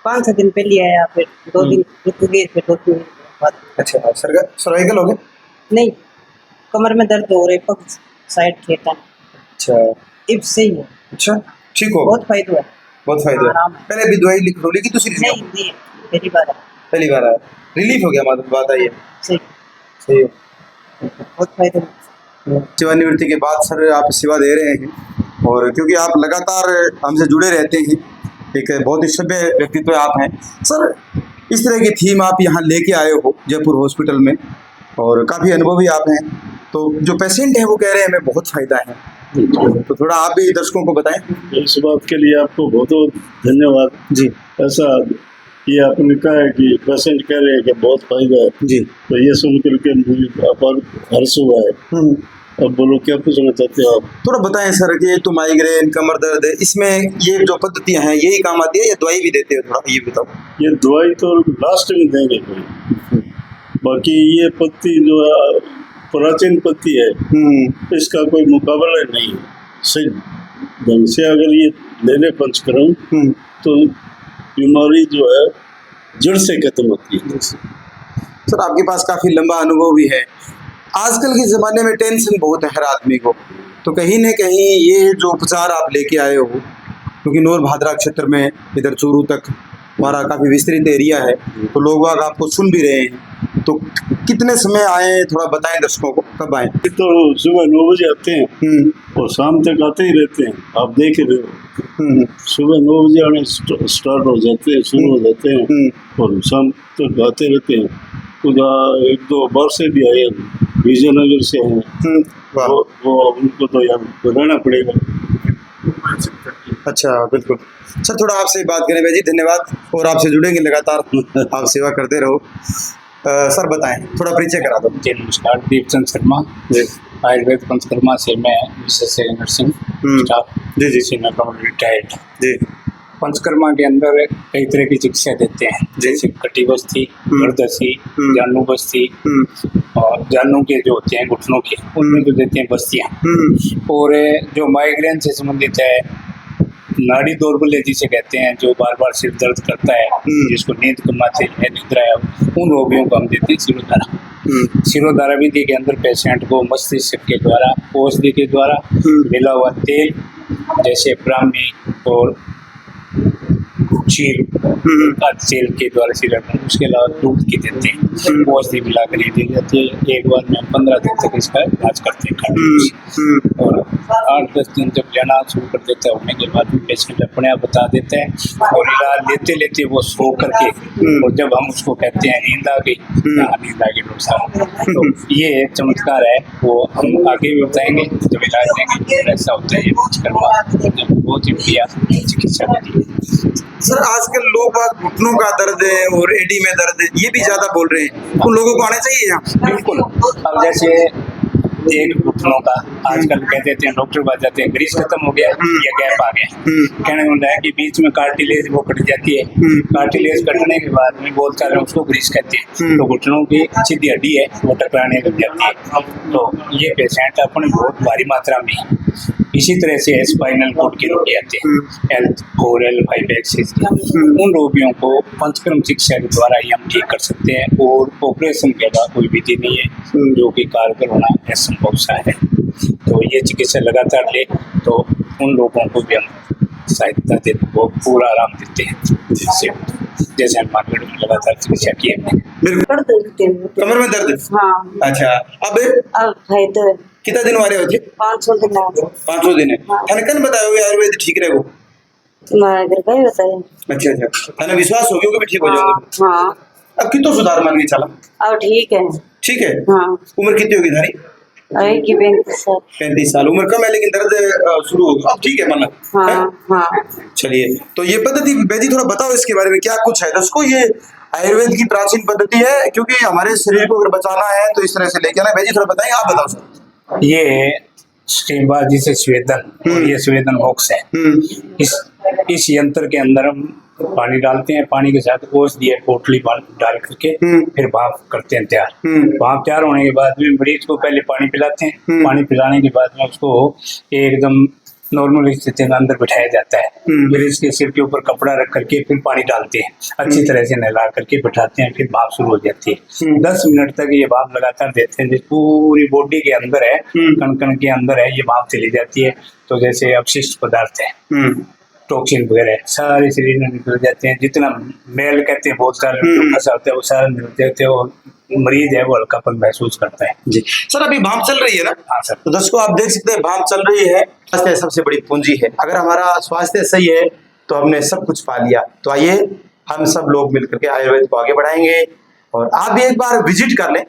5-6 दिन पहले आया, फिर 2 दिन रुक गए, फिर 2 दिन बाद। अच्छा सर्वाइकल हो गया। नहीं, कमर में दर्द हो रहे, पग साइड खेता। अच्छा इब सही है। अच्छा ठीक हो बहुत फायदा है। बहुत फायदा है। आराम है। पहले भी दवाई लिख लो लेकिन दूसरी नहीं नहीं, पहली बार है। पहली बार आया रिलीफ हो गया मतलब बात आई है सही सही है। बहुत फायदा है। सेवानिवृत्ति के बाद सर आप सेवा दे रहे हैं और क्योंकि आप लगातार हमसे जुड़े रहते हैं, एक बहुत ही सभ्य व्यक्तित्व आप हैं सर। इस तरह की थीम आप यहाँ लेके आए हो जयपुर हॉस्पिटल में और काफ़ी अनुभवी आप हैं, तो जो पेशेंट है वो कह रहे हैं हमें बहुत फायदा है, तो थोड़ा आप भी दर्शकों को बताएं। इस बात के लिए आपको बहुत बहुत धन्यवाद जी। ऐसा ये आपने कहा है कि पेशेंट कह रहे हैं कि बहुत फायदा है जी। तो ये सुन करके मुझे अपार हर्ष हुआ है। अब बोलो क्या पूछना चाहते हो आप? थोड़ा बताएं सर कि तो माइग्रेन कमर दर्द इसमें ये जो पद्धतियां हैं यही काम आती है या दवाई भी देते हो, थोड़ा ये बताओ। ये दवाई तो लास्ट में देंगे कोई, बाकी ये पत्ती जो है प्राचीन पत्ती है इसका कोई मुकाबला नहीं है। सही ढंग से अगर ये लेने पंचकर्म तो बीमारी जो है जड़ से खत्म होती है। सर आपके पास काफी लंबा अनुभव भी है। आजकल के ज़माने में टेंशन बहुत है हर आदमी को, तो कहीं न कहीं ये जो उपचार आप लेके आए हो, क्योंकि नौर भादरा क्षेत्र में इधर चूरू तक हमारा काफ़ी विस्तृत एरिया है, तो लोग बाग आपको सुन भी रहे हैं, तो कितने समय आए थोड़ा बताएं दर्शकों को, कब आए? तो सुबह 9 बजे आते हैं और शाम तक आते ही रहते हैं, आप देख रहे हो। सुबह 9 बजे आने स्टार्ट हो जाते हैं, शुरू हो जाते हैं और शाम तक आते रहते हैं। तो 1-2 बार से भी आए, विजयनगर से हैं, वो उनको तो यहाँ बताना पड़ेगा। अच्छा बिल्कुल सर, थोड़ा आपसे बात करें भाई जी, धन्यवाद और आपसे जुड़ेंगे लगातार, आप सेवा करते रहो। सर बताएं, थोड़ा परिचय करा दो। जी नमस्कार, दीपचंद शर्मा आयुर्वेद पंचकर्मा से मैं विशेषज्ञ नर्सिंग स्टाफ जी सीनियर रिटायर्ड जी। पंचकर्मा के अंदर कई तरह की चिकित्सा देते हैं, जैसे कटी बस्ती, गर्दसी, जानू बस्ती और जानू के जो होते हैं घुटनों के उनमें तो देते हैं बस्तियाँ, और जो माइग्रेन से संबंधित है, नाड़ी दौर्बल्य जिसे कहते हैं, जो बार बार सिर दर्द करता है, जिसको नींद कम आती है, निद्रा है, उन रोगियों को हम देते हैं सिरोधारा। सिरोधारा विधि के अंदर पेशेंट को मस्तिष्क के द्वारा, औषधि के द्वारा मिला हुआ तेल जैसे ब्राह्मी और चील का तेल के द्वारा सिरप, उसके अलावा दूध की देते हैं, औषधि मिला कर दी जाती है। एक बार में 15 दिन तक इसका इलाज करते हैं और 8-10 दिन जब लेना शुरू कर देता है होने के बाद पेशेंट अपने आप बता देते हैं और इलाज लेते लेते वो सो करके, और जब हम उसको कहते हैं नींद आ गई, नींद आ गई डॉक्टर साहब, तो ये चमत्कार है, वो हम आगे भी बताएंगे जब इलाज देंगे। ऐसा होता है ये बहुत ही बढ़िया चिकित्सा विधि है। सर आजकल लोग बात घुटनों का दर्द है और एडी में दर्द है ये भी ज्यादा बोल रहे हैं, उन लोगों को आना चाहिए यहाँ? बिल्कुल। अब जैसे एक घुटनों का आजकल कह देते हैं, डॉक्टर बात जाते हैं ग्रीस खत्म हो गया या गैप आ गया, कहने का मतलब है कि बीच में कार्टिलेज वो कट जाती है, कार्टिलेज कटने के बाद में बोलता है उसको ग्रीस कहते हैं, तो घुटनों की सीधी हड्डी है वो टकराने लग जाती है, तो ये पेशेंट अपने बहुत भारी मात्रा में। इसी तरह से स्पाइनल कोड के रोगी आते हैं, L4 L5 एक्सिस, उन रोगियों को पंचकर्म चिकित्सा के द्वारा ही हम ठीक कर सकते हैं, और ऑपरेशन के बाद कोई विधि नहीं है जो कि कारगर होना असंभव सा है। तो ये चिकित्सा लगातार ले तो उन लोगों को भी हम सहायता देते, वो पूरा आराम देते हैं, जैसे हम मार्केट में लगातार चिकित्सा किए हैं। कमर में दर्द? हाँ। अच्छा अब फायदा है। कितना दिन वाले होते? 500 दिन 500 दिन है। कन बताओ आयुर्वेद ठीक रहे वो? तुम्हारे घर का ही बताया। अच्छा थाने विश्वास हो गया कि ठीक हो जाएगा? हाँ। अब कितो सुधार मान के चला? अब ठीक है। ठीक है। हाँ। उम्र कितनी होगी थारी? 35 साल उम्र कम है, लेकिन दर्द शुरू हो गया, अब ठीक है मतलब? हाँ। चलिए, तो ये पद्धति बेदी थोड़ा बताओ इसके बारे में, क्या कुछ है दर्शकों? ये आयुर्वेद की प्राचीन पद्धति है, क्योंकि हमारे शरीर को अगर बचाना है तो इस तरह से लेके आना। बेदी थोड़ा बताएंगे, आप बताओ सर। ये स्टीमबाज जिसे स्वेदन, और ये स्वेदन बॉक्स है। इस यंत्र के अंदर हम पानी डालते हैं, पानी के साथ औषधि है पोटली डाल करके फिर भाप करते हैं तैयार। भाप तैयार होने के बाद में मरीज को पहले पानी पिलाते हैं, पानी पिलाने के बाद में उसको एकदम नॉर्मल स्थिति में अंदर बिठाया जाता है। फिर इसके सिर के ऊपर कपड़ा रख करके फिर पानी डालते हैं, अच्छी तरह से नहला करके बिठाते हैं, फिर भाप शुरू हो जाती है। 10 मिनट तक ये भाप लगातार देते हैं, पूरी बॉडी के अंदर है, कण कण के अंदर है, ये भाप चली जाती है। तो जैसे अपशिष्ट पदार्थ है, टॉक्सिन वगैरह सारे शरीर में निकल जाते हैं, जितना मैल कहते हैं बहुत सारे जो फंसा होता है वो सारा निकल जाते हैं, और मरीज है वो हल्कापन महसूस करता है। जी सर, अभी भाप चल रही है ना? हाँ सर। तो दर्शकों आप देख सकते हैं भाप चल रही है। स्वास्थ्य सबसे बड़ी पूंजी है, अगर हमारा स्वास्थ्य सही है तो हमने सब कुछ पा लिया। तो आइए हम सब लोग मिलकर के आयुर्वेद को आगे बढ़ाएंगे, और आप भी एक बार विजिट कर लें।